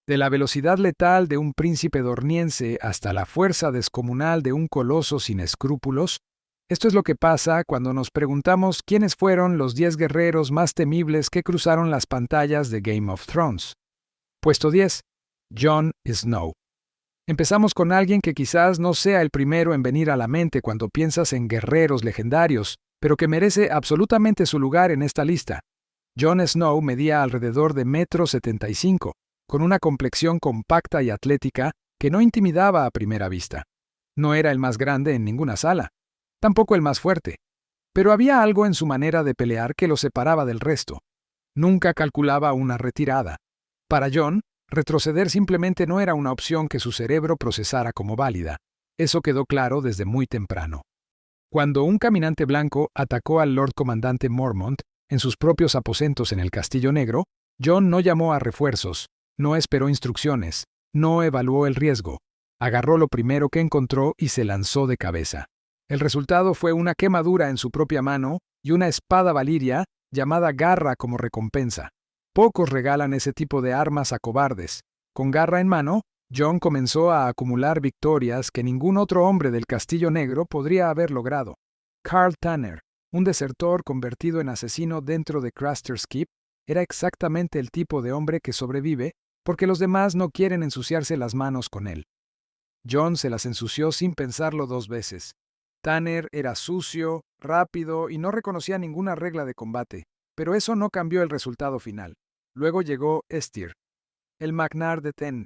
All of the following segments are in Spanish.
De la velocidad letal de un príncipe dorniense hasta la fuerza descomunal de un coloso sin escrúpulos, esto es lo que pasa cuando nos preguntamos quiénes fueron los 10 guerreros más temibles que cruzaron las pantallas de Game of Thrones. Puesto 10. Jon Snow. Empezamos con alguien que quizás no sea el primero en venir a la mente cuando piensas en guerreros legendarios, pero que merece absolutamente su lugar en esta lista. Jon Snow medía alrededor de 1,75 m, con una complexión compacta y atlética que no intimidaba a primera vista. No era el más grande en ninguna sala, tampoco el más fuerte, pero había algo en su manera de pelear que lo separaba del resto. Nunca calculaba una retirada. Para Jon, retroceder simplemente no era una opción que su cerebro procesara como válida. Eso quedó claro desde muy temprano. Cuando un caminante blanco atacó al Lord Comandante Mormont en sus propios aposentos en el Castillo Negro, Jon no llamó a refuerzos, no esperó instrucciones, no evaluó el riesgo. Agarró lo primero que encontró y se lanzó de cabeza. El resultado fue una quemadura en su propia mano y una espada valiria llamada garra como recompensa. Pocos regalan ese tipo de armas a cobardes. Con garra en mano, Jon comenzó a acumular victorias que ningún otro hombre del Castillo Negro podría haber logrado. Carl Tanner, un desertor convertido en asesino dentro de Craster's Keep, era exactamente el tipo de hombre que sobrevive porque los demás no quieren ensuciarse las manos con él. Jon se las ensució sin pensarlo 2 veces. Tanner era sucio, rápido y no reconocía ninguna regla de combate, pero eso no cambió el resultado final. Luego llegó Styr, el Magnar de Ten.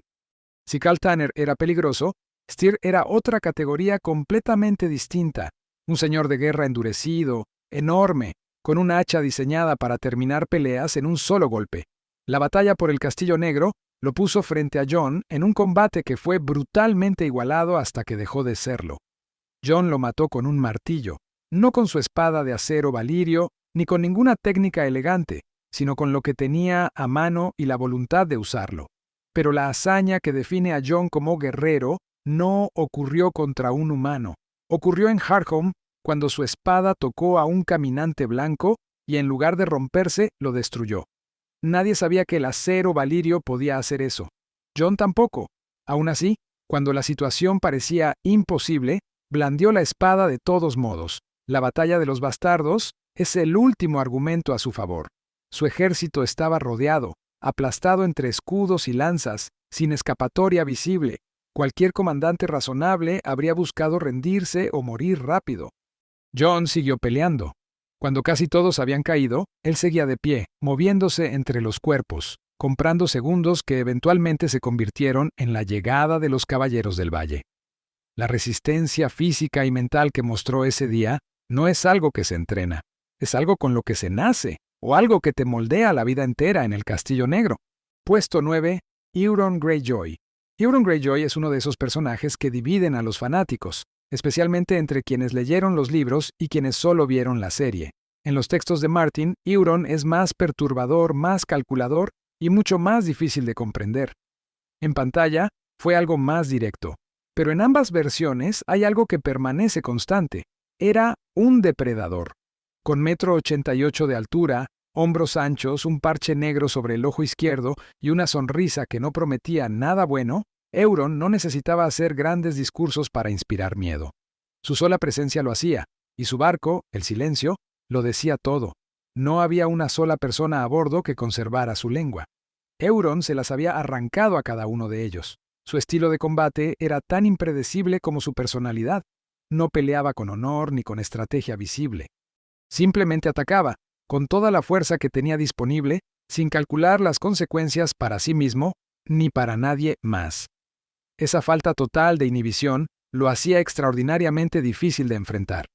Si Carl Tanner era peligroso, Styr era otra categoría completamente distinta. Un señor de guerra endurecido, enorme, con un hacha diseñada para terminar peleas en un solo golpe. La batalla por el Castillo Negro lo puso frente a Jon en un combate que fue brutalmente igualado hasta que dejó de serlo. Jon lo mató con un martillo, no con su espada de acero valirio, ni con ninguna técnica elegante, sino con lo que tenía a mano y la voluntad de usarlo. Pero la hazaña que define a Jon como guerrero no ocurrió contra un humano. Ocurrió en Hardhome cuando su espada tocó a un caminante blanco y en lugar de romperse, lo destruyó. Nadie sabía que el acero valirio podía hacer eso. Jon tampoco. Aún así, cuando la situación parecía imposible, blandió la espada de todos modos. La batalla de los bastardos es el último argumento a su favor. Su ejército estaba rodeado, aplastado entre escudos y lanzas, sin escapatoria visible. Cualquier comandante razonable habría buscado rendirse o morir rápido. Jon siguió peleando. Cuando casi todos habían caído, él seguía de pie, moviéndose entre los cuerpos, comprando segundos que eventualmente se convirtieron en la llegada de los caballeros del valle. La resistencia física y mental que mostró ese día no es algo que se entrena, es algo con lo que se nace, o algo que te moldea la vida entera en el Castillo Negro. Puesto 9. Euron Greyjoy. Euron Greyjoy es uno de esos personajes que dividen a los fanáticos, especialmente entre quienes leyeron los libros y quienes solo vieron la serie. En los textos de Martin, Euron es más perturbador, más calculador y mucho más difícil de comprender. En pantalla, fue algo más directo, pero en ambas versiones hay algo que permanece constante. Era un depredador. Con 1,88 m de altura, hombros anchos, un parche negro sobre el ojo izquierdo y una sonrisa que no prometía nada bueno, Euron no necesitaba hacer grandes discursos para inspirar miedo. Su sola presencia lo hacía, y su barco, el Silencio, lo decía todo. No había una sola persona a bordo que conservara su lengua. Euron se las había arrancado a cada uno de ellos. Su estilo de combate era tan impredecible como su personalidad. No peleaba con honor ni con estrategia visible. Simplemente atacaba, con toda la fuerza que tenía disponible, sin calcular las consecuencias para sí mismo ni para nadie más. Esa falta total de inhibición lo hacía extraordinariamente difícil de enfrentar.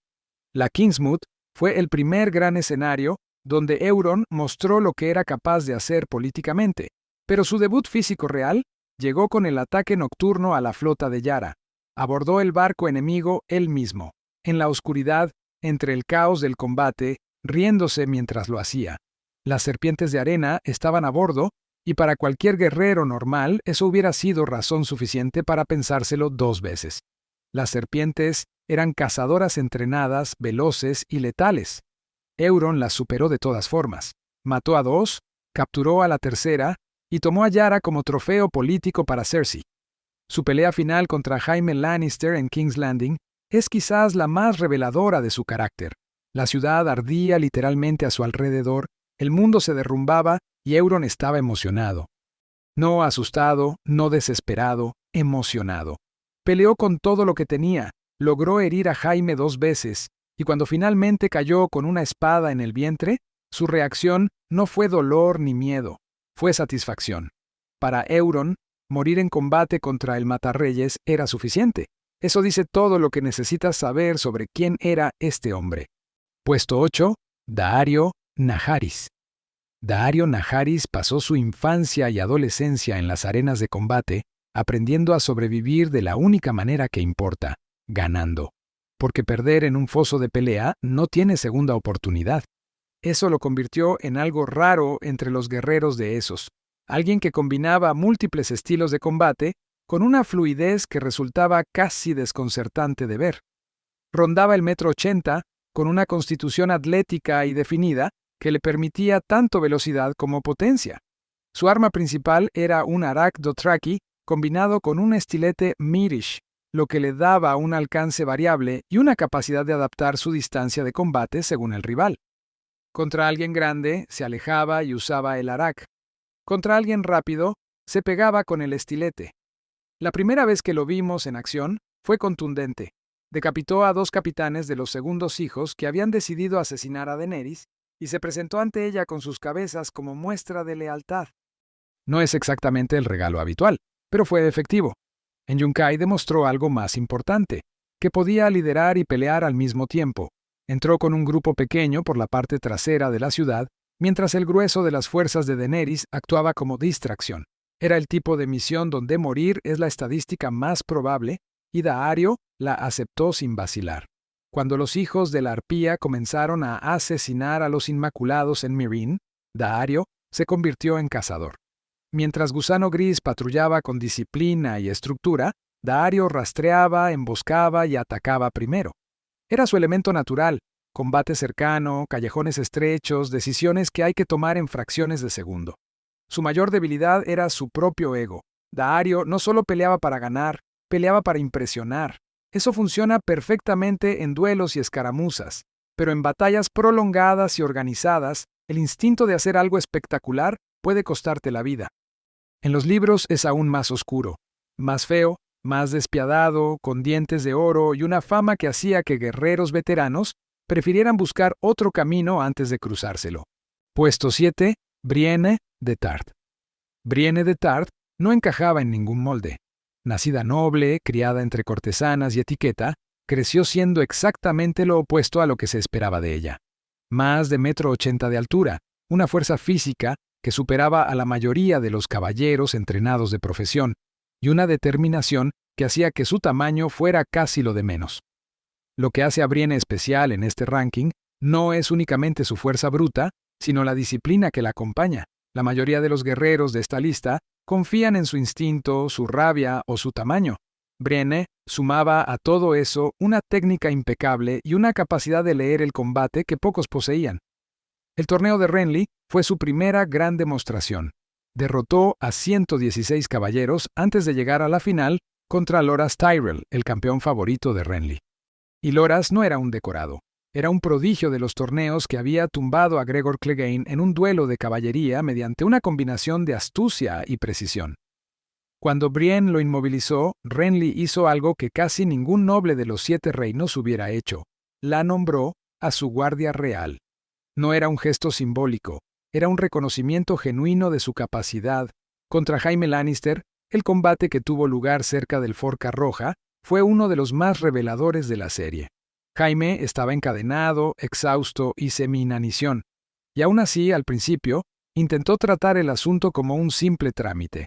La Kingsmoot fue el primer gran escenario donde Euron mostró lo que era capaz de hacer políticamente, pero su debut físico real llegó con el ataque nocturno a la flota de Yara. Abordó el barco enemigo él mismo, en la oscuridad, entre el caos del combate, riéndose mientras lo hacía. Las serpientes de arena estaban a bordo, y para cualquier guerrero normal eso hubiera sido razón suficiente para pensárselo 2 veces. Las serpientes eran cazadoras entrenadas, veloces y letales. Euron las superó de todas formas. Mató a 2, capturó a la tercera y tomó a Yara como trofeo político para Cersei. Su pelea final contra Jaime Lannister en King's Landing es quizás la más reveladora de su carácter. La ciudad ardía literalmente a su alrededor, el mundo se derrumbaba y Euron estaba emocionado. No asustado, no desesperado, emocionado. Peleó con todo lo que tenía, logró herir a Jaime 2 veces, y cuando finalmente cayó con una espada en el vientre, su reacción no fue dolor ni miedo, fue satisfacción. Para Euron, morir en combate contra el Matarreyes era suficiente. Eso dice todo lo que necesitas saber sobre quién era este hombre. Puesto 8. Daario Naharis. Daario Naharis pasó su infancia y adolescencia en las arenas de combate, aprendiendo a sobrevivir de la única manera que importa, ganando. Porque perder en un foso de pelea no tiene segunda oportunidad. Eso lo convirtió en algo raro entre los guerreros de Essos, alguien que combinaba múltiples estilos de combate con una fluidez que resultaba casi desconcertante de ver. Rondaba el 1,80 m, con una constitución atlética y definida que le permitía tanto velocidad como potencia. Su arma principal era un Arak Dothraki combinado con un estilete Mirish, lo que le daba un alcance variable y una capacidad de adaptar su distancia de combate según el rival. Contra alguien grande, se alejaba y usaba el Arak. Contra alguien rápido, se pegaba con el estilete. La primera vez que lo vimos en acción fue contundente. Decapitó a 2 capitanes de los segundos hijos que habían decidido asesinar a Daenerys y se presentó ante ella con sus cabezas como muestra de lealtad. No es exactamente el regalo habitual, pero fue efectivo. En Yunkai demostró algo más importante, que podía liderar y pelear al mismo tiempo. Entró con un grupo pequeño por la parte trasera de la ciudad, mientras el grueso de las fuerzas de Daenerys actuaba como distracción. Era el tipo de misión donde morir es la estadística más probable, y Daario la aceptó sin vacilar. Cuando los hijos de la arpía comenzaron a asesinar a los Inmaculados en Meereen, Daario se convirtió en cazador. Mientras Gusano Gris patrullaba con disciplina y estructura, Daario rastreaba, emboscaba y atacaba primero. Era su elemento natural: combate cercano, callejones estrechos, decisiones que hay que tomar en fracciones de segundo. Su mayor debilidad era su propio ego. Daario no solo peleaba para ganar, peleaba para impresionar. Eso funciona perfectamente en duelos y escaramuzas, pero en batallas prolongadas y organizadas, el instinto de hacer algo espectacular puede costarte la vida. En los libros es aún más oscuro, más feo, más despiadado, con dientes de oro y una fama que hacía que guerreros veteranos prefirieran buscar otro camino antes de cruzárselo. Puesto 7. Brienne de Tarth. Brienne de Tarth no encajaba en ningún molde. Nacida noble, criada entre cortesanas y etiqueta, creció siendo exactamente lo opuesto a lo que se esperaba de ella. Más de 1,80 m de altura, una fuerza física que superaba a la mayoría de los caballeros entrenados de profesión, y una determinación que hacía que su tamaño fuera casi lo de menos. Lo que hace a Brienne especial en este ranking no es únicamente su fuerza bruta, sino la disciplina que la acompaña. La mayoría de los guerreros de esta lista confían en su instinto, su rabia o su tamaño. Brienne sumaba a todo eso una técnica impecable y una capacidad de leer el combate que pocos poseían. El torneo de Renly fue su primera gran demostración. Derrotó a 116 caballeros antes de llegar a la final contra Loras Tyrell, el campeón favorito de Renly. Y Loras no era un decorado. Era un prodigio de los torneos que había tumbado a Gregor Clegane en un duelo de caballería mediante una combinación de astucia y precisión. Cuando Brienne lo inmovilizó, Renly hizo algo que casi ningún noble de los 7 reinos hubiera hecho. La nombró a su guardia real. No era un gesto simbólico, era un reconocimiento genuino de su capacidad. Contra Jaime Lannister, el combate que tuvo lugar cerca del Forca Roja fue uno de los más reveladores de la serie. Jaime estaba encadenado, exhausto y semi-inanición, y aún así, al principio, intentó tratar el asunto como un simple trámite.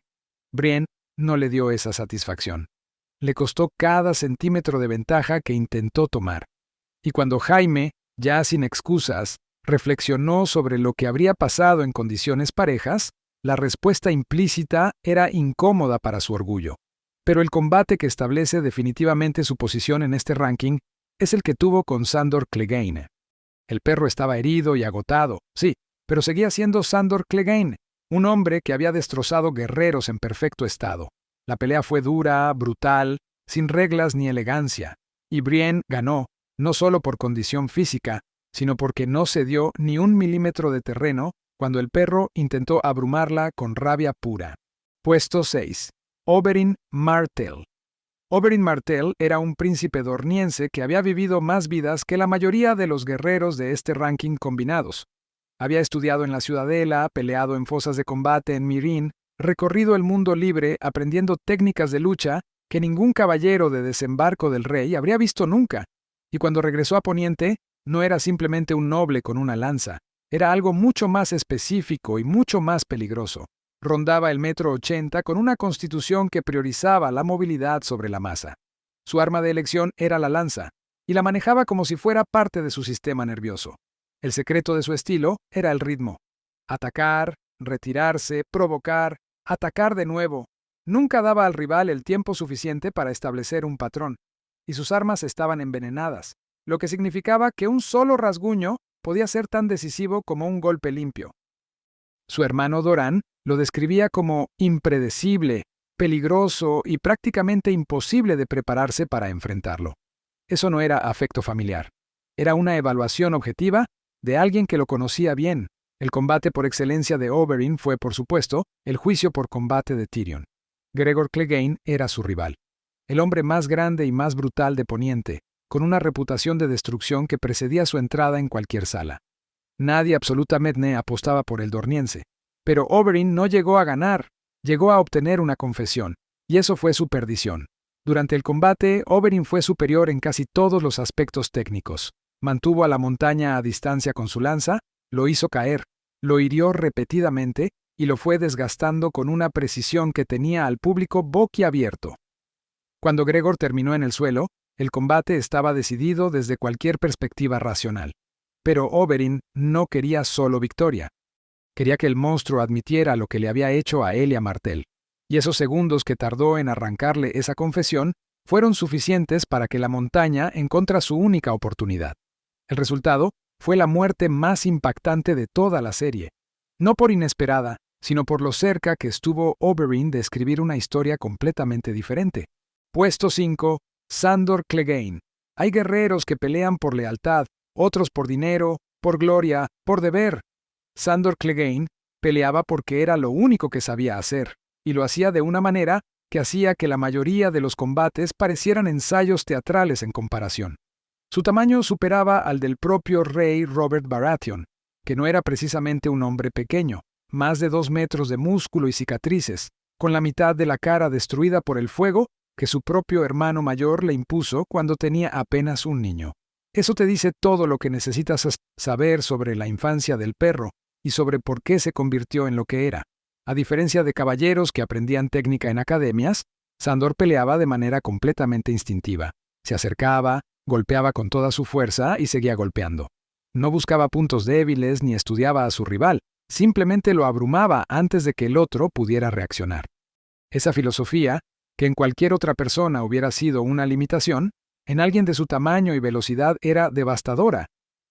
Brienne no le dio esa satisfacción. Le costó cada centímetro de ventaja que intentó tomar. Y cuando Jaime, ya sin excusas, reflexionó sobre lo que habría pasado en condiciones parejas, la respuesta implícita era incómoda para su orgullo. Pero el combate que establece definitivamente su posición en este ranking es el que tuvo con Sandor Clegane. El perro estaba herido y agotado, sí, pero seguía siendo Sandor Clegane. Un hombre que había destrozado guerreros en perfecto estado. La pelea fue dura, brutal, sin reglas ni elegancia, y Brienne ganó, no solo por condición física, sino porque no cedió ni un milímetro de terreno cuando el perro intentó abrumarla con rabia pura. Puesto 6. Oberyn Martell. Oberyn Martell era un príncipe dorniense que había vivido más vidas que la mayoría de los guerreros de este ranking combinados. Había estudiado en la Ciudadela, peleado en fosas de combate en Meereen, recorrido el mundo libre aprendiendo técnicas de lucha que ningún caballero de desembarco del rey habría visto nunca. Y cuando regresó a Poniente, no era simplemente un noble con una lanza, era algo mucho más específico y mucho más peligroso. Rondaba el 1,80 m con una constitución que priorizaba la movilidad sobre la masa. Su arma de elección era la lanza, y la manejaba como si fuera parte de su sistema nervioso. El secreto de su estilo era el ritmo. Atacar, retirarse, provocar, atacar de nuevo. Nunca daba al rival el tiempo suficiente para establecer un patrón, y sus armas estaban envenenadas, lo que significaba que un solo rasguño podía ser tan decisivo como un golpe limpio. Su hermano Doran lo describía como impredecible, peligroso y prácticamente imposible de prepararse para enfrentarlo. Eso no era afecto familiar. Era una evaluación objetiva de alguien que lo conocía bien. El combate por excelencia de Oberyn fue, por supuesto, el juicio por combate de Tyrion. Gregor Clegane era su rival. El hombre más grande y más brutal de Poniente, con una reputación de destrucción que precedía su entrada en cualquier sala. Nadie absolutamente apostaba por el dorniense, pero Oberyn no llegó a ganar, llegó a obtener una confesión, y eso fue su perdición. Durante el combate, Oberyn fue superior en casi todos los aspectos técnicos. Mantuvo a la montaña a distancia con su lanza, lo hizo caer, lo hirió repetidamente y lo fue desgastando con una precisión que tenía al público boquiabierto. Cuando Gregor terminó en el suelo, el combate estaba decidido desde cualquier perspectiva racional. Pero Oberyn no quería solo victoria. Quería que el monstruo admitiera lo que le había hecho a Elia Martell. Y esos segundos que tardó en arrancarle esa confesión fueron suficientes para que la montaña encontrara su única oportunidad. El resultado fue la muerte más impactante de toda la serie. No por inesperada, sino por lo cerca que estuvo Oberyn de escribir una historia completamente diferente. Puesto 5. Sandor Clegane. Hay guerreros que pelean por lealtad, otros por dinero, por gloria, por deber. Sandor Clegane peleaba porque era lo único que sabía hacer, y lo hacía de una manera que hacía que la mayoría de los combates parecieran ensayos teatrales en comparación. Su tamaño superaba al del propio rey Robert Baratheon, que no era precisamente un hombre pequeño, más de 2 metros de músculo y cicatrices, con la mitad de la cara destruida por el fuego que su propio hermano mayor le impuso cuando tenía apenas un niño. Eso te dice todo lo que necesitas saber sobre la infancia del perro y sobre por qué se convirtió en lo que era. A diferencia de caballeros que aprendían técnica en academias, Sandor peleaba de manera completamente instintiva. Se acercaba, golpeaba con toda su fuerza y seguía golpeando. No buscaba puntos débiles ni estudiaba a su rival, simplemente lo abrumaba antes de que el otro pudiera reaccionar. Esa filosofía, que en cualquier otra persona hubiera sido una limitación, en alguien de su tamaño y velocidad era devastadora.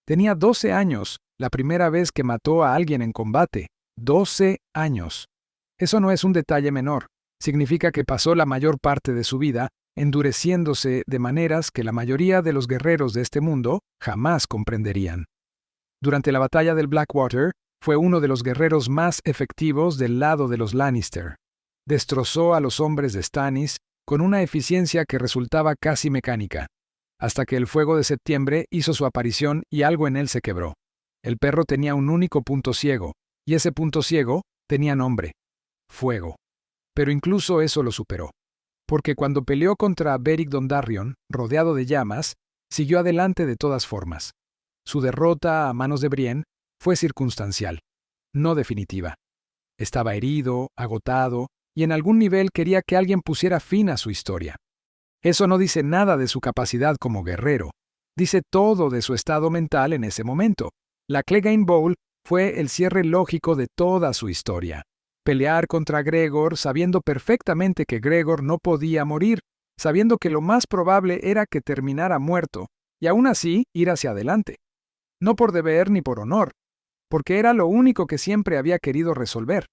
Tenía 12 años, la primera vez que mató a alguien en combate. 12 años. Eso no es un detalle menor. Significa que pasó la mayor parte de su vida endureciéndose de maneras que la mayoría de los guerreros de este mundo jamás comprenderían. Durante la batalla del Blackwater, fue uno de los guerreros más efectivos del lado de los Lannister. Destrozó a los hombres de Stannis con una eficiencia que resultaba casi mecánica, hasta que el fuego de septiembre hizo su aparición y algo en él se quebró. El perro tenía un único punto ciego, y ese punto ciego tenía nombre: fuego. Pero incluso eso lo superó, porque cuando peleó contra Beric Dondarrion, rodeado de llamas, siguió adelante de todas formas. Su derrota a manos de Brienne fue circunstancial, no definitiva. Estaba herido, agotado, y en algún nivel quería que alguien pusiera fin a su historia. Eso no dice nada de su capacidad como guerrero, dice todo de su estado mental en ese momento. La Clegane Bowl fue el cierre lógico de toda su historia. Pelear contra Gregor sabiendo perfectamente que Gregor no podía morir, sabiendo que lo más probable era que terminara muerto, y aún así ir hacia adelante. No por deber ni por honor, porque era lo único que siempre había querido resolver.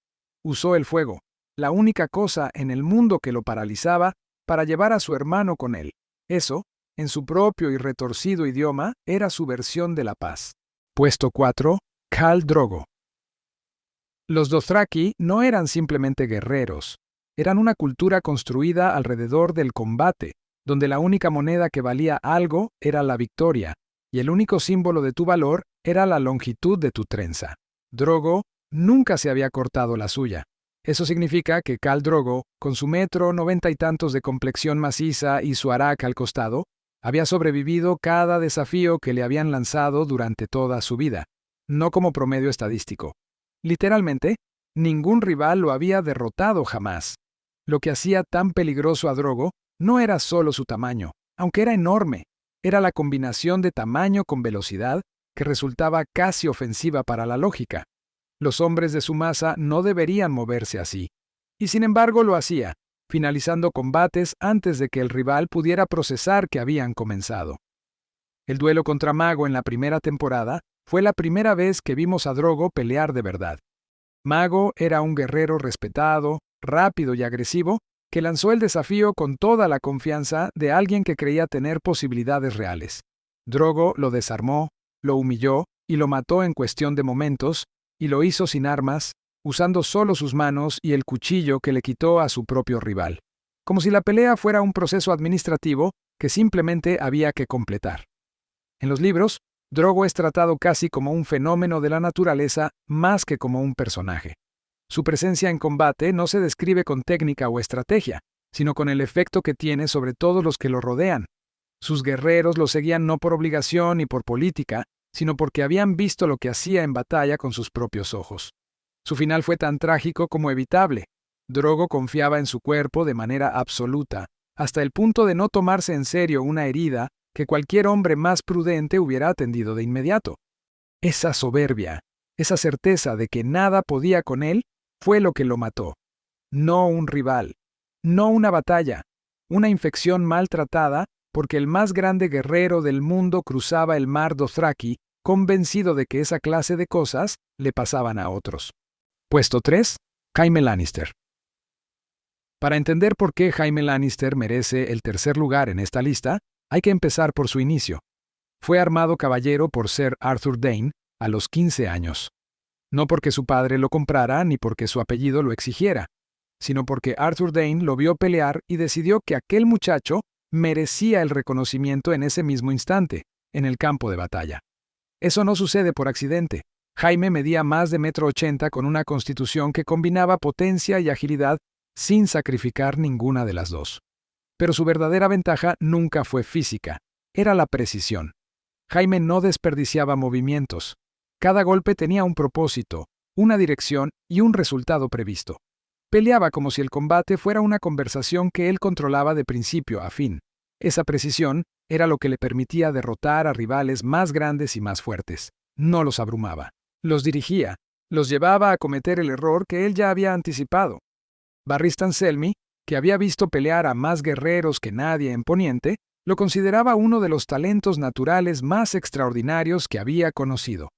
usó el fuego, la única cosa en el mundo que lo paralizaba, para llevar a su hermano con él. Eso, en su propio y retorcido idioma, era su versión de la paz. Puesto 4. Khal Drogo. Los Dothraki no eran simplemente guerreros. Eran una cultura construida alrededor del combate, donde la única moneda que valía algo era la victoria, y el único símbolo de tu valor era la longitud de tu trenza. Drogo nunca se había cortado la suya. Eso significa que Khal Drogo, con su 1,90 y tantos de complexión maciza y su arak al costado, había sobrevivido cada desafío que le habían lanzado durante toda su vida, no como promedio estadístico. Literalmente, ningún rival lo había derrotado jamás. Lo que hacía tan peligroso a Drogo no era solo su tamaño, aunque era enorme, era la combinación de tamaño con velocidad que resultaba casi ofensiva para la lógica. Los hombres de su masa no deberían moverse así, y sin embargo lo hacía, finalizando combates antes de que el rival pudiera procesar que habían comenzado. El duelo contra Mago en la primera temporada fue la primera vez que vimos a Drogo pelear de verdad. Mago era un guerrero respetado, rápido y agresivo, que lanzó el desafío con toda la confianza de alguien que creía tener posibilidades reales. Drogo lo desarmó, lo humilló y lo mató en cuestión de momentos, y lo hizo sin armas, usando solo sus manos y el cuchillo que le quitó a su propio rival, como si la pelea fuera un proceso administrativo que simplemente había que completar. En los libros, Drogo es tratado casi como un fenómeno de la naturaleza más que como un personaje. Su presencia en combate no se describe con técnica o estrategia, sino con el efecto que tiene sobre todos los que lo rodean. Sus guerreros lo seguían no por obligación ni por política, sino porque habían visto lo que hacía en batalla con sus propios ojos. Su final fue tan trágico como evitable. Drogo confiaba en su cuerpo de manera absoluta, hasta el punto de no tomarse en serio una herida que cualquier hombre más prudente hubiera atendido de inmediato. Esa soberbia, esa certeza de que nada podía con él, fue lo que lo mató. No un rival, no una batalla, una infección maltratada porque el más grande guerrero del mundo cruzaba el mar Dothraki, convencido de que esa clase de cosas le pasaban a otros. Puesto 3. Jaime Lannister. Para entender por qué Jaime Lannister merece el tercer lugar en esta lista, hay que empezar por su inicio. Fue armado caballero por Sir Arthur Dayne a los 15 años. No porque su padre lo comprara ni porque su apellido lo exigiera, sino porque Arthur Dayne lo vio pelear y decidió que aquel muchacho merecía el reconocimiento en ese mismo instante, en el campo de batalla. Eso no sucede por accidente. Jaime medía más de 1,80 m con una constitución que combinaba potencia y agilidad sin sacrificar ninguna de las dos. Pero su verdadera ventaja nunca fue física, era la precisión. Jaime no desperdiciaba movimientos. Cada golpe tenía un propósito, una dirección y un resultado previsto. Peleaba como si el combate fuera una conversación que él controlaba de principio a fin. Esa precisión era lo que le permitía derrotar a rivales más grandes y más fuertes. No los abrumaba. Los dirigía, los llevaba a cometer el error que él ya había anticipado. Barristan Selmy, que había visto pelear a más guerreros que nadie en Poniente, lo consideraba uno de los talentos naturales más extraordinarios que había conocido.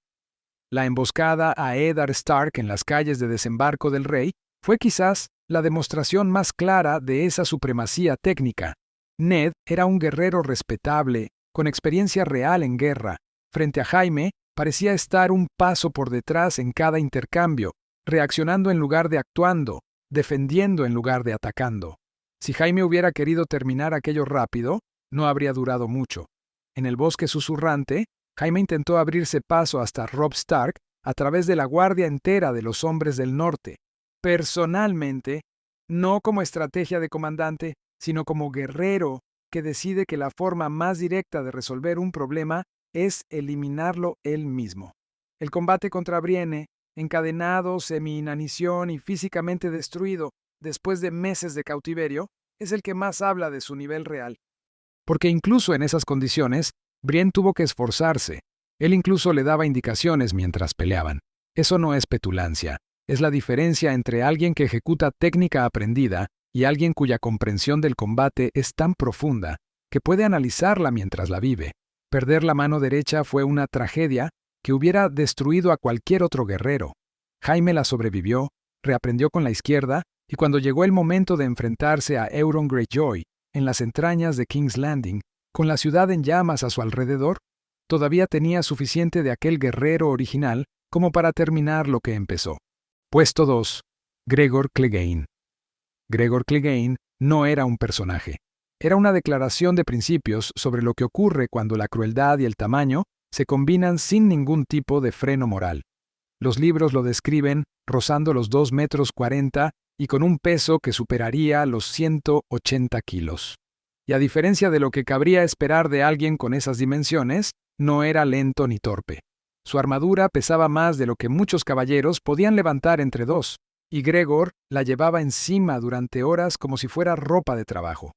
La emboscada a Eddard Stark en las calles de Desembarco del Rey fue quizás la demostración más clara de esa supremacía técnica. Ned era un guerrero respetable, con experiencia real en guerra. Frente a Jaime, parecía estar un paso por detrás en cada intercambio, reaccionando en lugar de actuando, defendiendo en lugar de atacando. Si Jaime hubiera querido terminar aquello rápido, no habría durado mucho. En el bosque susurrante, Jaime intentó abrirse paso hasta Robb Stark a través de la guardia entera de los hombres del norte. Personalmente, no como estrategia de comandante, sino como guerrero que decide que la forma más directa de resolver un problema es eliminarlo él mismo. El combate contra Brienne, encadenado, semi-inanición y físicamente destruido después de meses de cautiverio, es el que más habla de su nivel real. Porque incluso en esas condiciones, Brienne tuvo que esforzarse. Él incluso le daba indicaciones mientras peleaban. Eso no es petulancia. Es la diferencia entre alguien que ejecuta técnica aprendida y alguien cuya comprensión del combate es tan profunda que puede analizarla mientras la vive. Perder la mano derecha fue una tragedia que hubiera destruido a cualquier otro guerrero. Jaime la sobrevivió reaprendió con la izquierda, y cuando llegó el momento de enfrentarse a Euron Greyjoy, en las entrañas de King's Landing, con la ciudad en llamas a su alrededor, todavía tenía suficiente de aquel guerrero original como para terminar lo que empezó. Puesto 2. Gregor Clegane. Gregor Clegane no era un personaje. Era una declaración de principios sobre lo que ocurre cuando la crueldad y el tamaño se combinan sin ningún tipo de freno moral. Los libros lo describen rozando los 2,40 m y con un peso que superaría los 180 kilos. Y a diferencia de lo que cabría esperar de alguien con esas dimensiones, no era lento ni torpe. Su armadura pesaba más de lo que muchos caballeros podían levantar entre dos, y Gregor la llevaba encima durante horas como si fuera ropa de trabajo.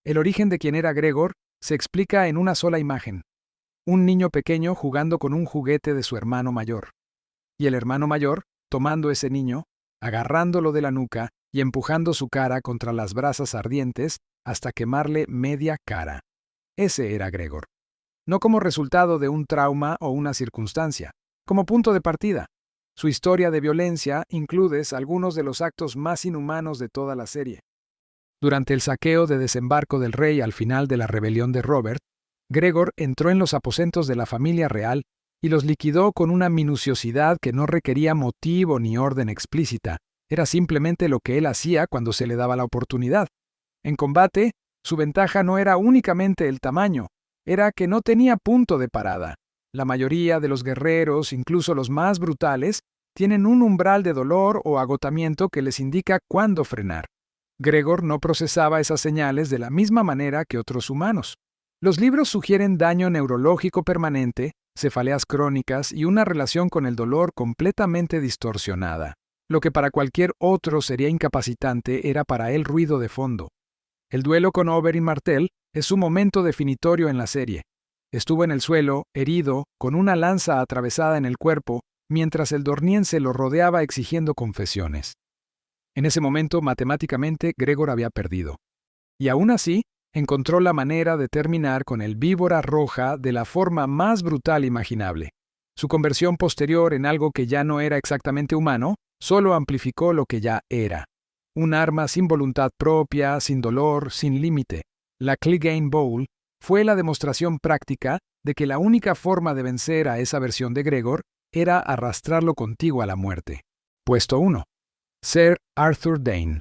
El origen de quién era Gregor se explica en una sola imagen: un niño pequeño jugando con un juguete de su hermano mayor. Y el hermano mayor, tomando ese niño, agarrándolo de la nuca y empujando su cara contra las brasas ardientes hasta quemarle media cara. Ese era Gregor. No como resultado de un trauma o una circunstancia, como punto de partida. Su historia de violencia incluye algunos de los actos más inhumanos de toda la serie. Durante el saqueo de desembarco del rey al final de la rebelión de Robert, Gregor entró en los aposentos de la familia real y los liquidó con una minuciosidad que no requería motivo ni orden explícita. Era simplemente lo que él hacía cuando se le daba la oportunidad. En combate, su ventaja no era únicamente el tamaño, era que no tenía punto de parada. La mayoría de los guerreros, incluso los más brutales, tienen un umbral de dolor o agotamiento que les indica cuándo frenar. Gregor no procesaba esas señales de la misma manera que otros humanos. Los libros sugieren daño neurológico permanente, cefaleas crónicas y una relación con el dolor completamente distorsionada. Lo que para cualquier otro sería incapacitante era para él ruido de fondo. El duelo con Oberyn Martell es su momento definitorio en la serie. Estuvo en el suelo, herido, con una lanza atravesada en el cuerpo, mientras el dorniense lo rodeaba exigiendo confesiones. En ese momento, matemáticamente, Gregor había perdido. Y aún así, encontró la manera de terminar con el víbora roja de la forma más brutal imaginable. Su conversión posterior en algo que ya no era exactamente humano, solo amplificó lo que ya era. Un arma sin voluntad propia, sin dolor, sin límite. La Clegane Bowl fue la demostración práctica de que la única forma de vencer a esa versión de Gregor era arrastrarlo contigo a la muerte. Puesto 1. Ser Arthur Dayne.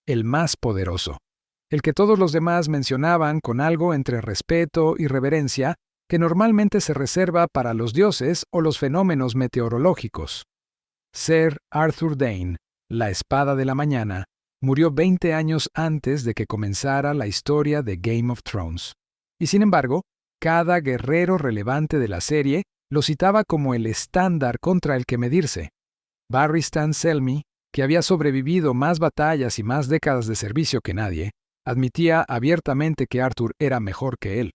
El más poderoso. El que todos los demás mencionaban con algo entre respeto y reverencia que normalmente se reserva para los dioses o los fenómenos meteorológicos. Ser Arthur Dayne, la espada de la mañana, murió 20 años antes de que comenzara la historia de Game of Thrones. Y sin embargo, cada guerrero relevante de la serie lo citaba como el estándar contra el que medirse. Barristan Selmy, que había sobrevivido más batallas y más décadas de servicio que nadie, admitía abiertamente que Arthur era mejor que él.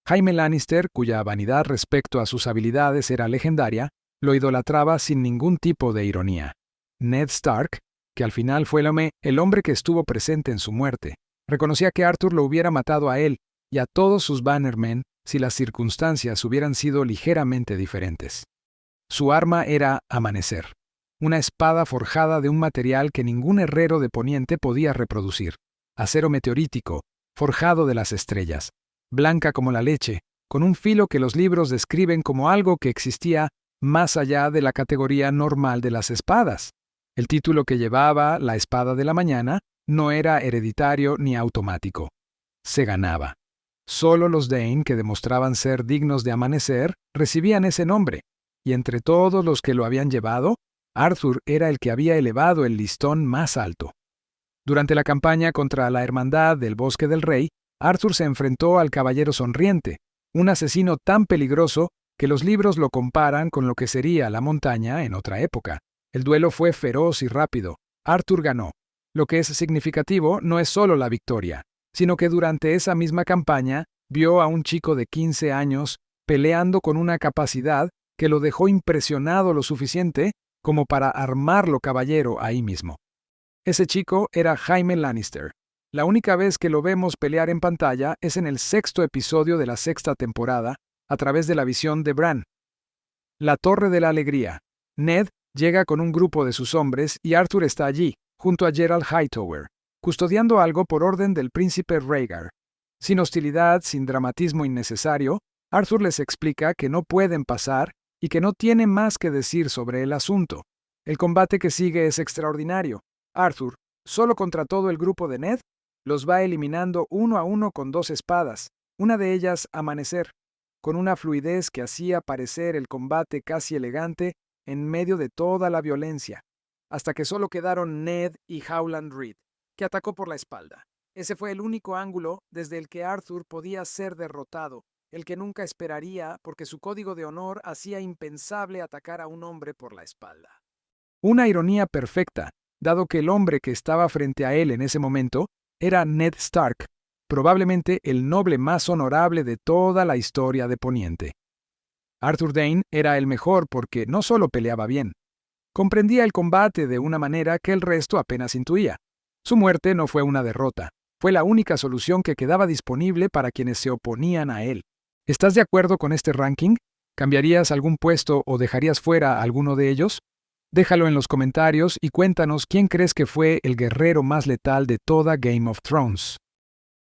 Jaime Lannister, cuya vanidad respecto a sus habilidades era legendaria, lo idolatraba sin ningún tipo de ironía. Ned Stark, que al final fue el hombre que estuvo presente en su muerte, reconocía que Arthur lo hubiera matado a él y a todos sus Bannermen si las circunstancias hubieran sido ligeramente diferentes. Su arma era Amanecer, una espada forjada de un material que ningún herrero de Poniente podía reproducir. Acero meteorítico, forjado de las estrellas, blanca como la leche, con un filo que los libros describen como algo que existía más allá de la categoría normal de las espadas. El título que llevaba, la espada de la mañana, no era hereditario ni automático. Se ganaba. Solo los Dayne que demostraban ser dignos de Amanecer recibían ese nombre, y entre todos los que lo habían llevado, Arthur era el que había elevado el listón más alto. Durante la campaña contra la Hermandad del Bosque del Rey, Arthur se enfrentó al Caballero Sonriente, un asesino tan peligroso que los libros lo comparan con lo que sería la montaña en otra época. El duelo fue feroz y rápido. Arthur ganó. Lo que es significativo no es solo la victoria, sino que durante esa misma campaña vio a un chico de 15 años peleando con una capacidad que lo dejó impresionado lo suficiente como para armarlo caballero ahí mismo. Ese chico era Jaime Lannister. La única vez que lo vemos pelear en pantalla es en el 6º episodio de la 6ª temporada, a través de la visión de Bran. La Torre de la Alegría. Ned Llega con un grupo de sus hombres y Arthur está allí, junto a Gerald Hightower, custodiando algo por orden del príncipe Rhaegar. Sin hostilidad, sin dramatismo innecesario, Arthur les explica que no pueden pasar y que no tiene más que decir sobre el asunto. El combate que sigue es extraordinario. Arthur, solo contra todo el grupo de Ned, los va eliminando uno a uno con 2 espadas, una de ellas Amanecer, con una fluidez que hacía parecer el combate casi elegante en medio de toda la violencia, hasta que solo quedaron Ned y Howland Reed, que atacó por la espalda. Ese fue el único ángulo desde el que Arthur podía ser derrotado, el que nunca esperaría porque su código de honor hacía impensable atacar a un hombre por la espalda. Una ironía perfecta, dado que el hombre que estaba frente a él en ese momento era Ned Stark, probablemente el noble más honorable de toda la historia de Poniente. Arthur Dayne era el mejor porque no solo peleaba bien, comprendía el combate de una manera que el resto apenas intuía. Su muerte no fue una derrota, fue la única solución que quedaba disponible para quienes se oponían a él. ¿Estás de acuerdo con este ranking? ¿Cambiarías algún puesto o dejarías fuera a alguno de ellos? Déjalo en los comentarios y cuéntanos quién crees que fue el guerrero más letal de toda Game of Thrones.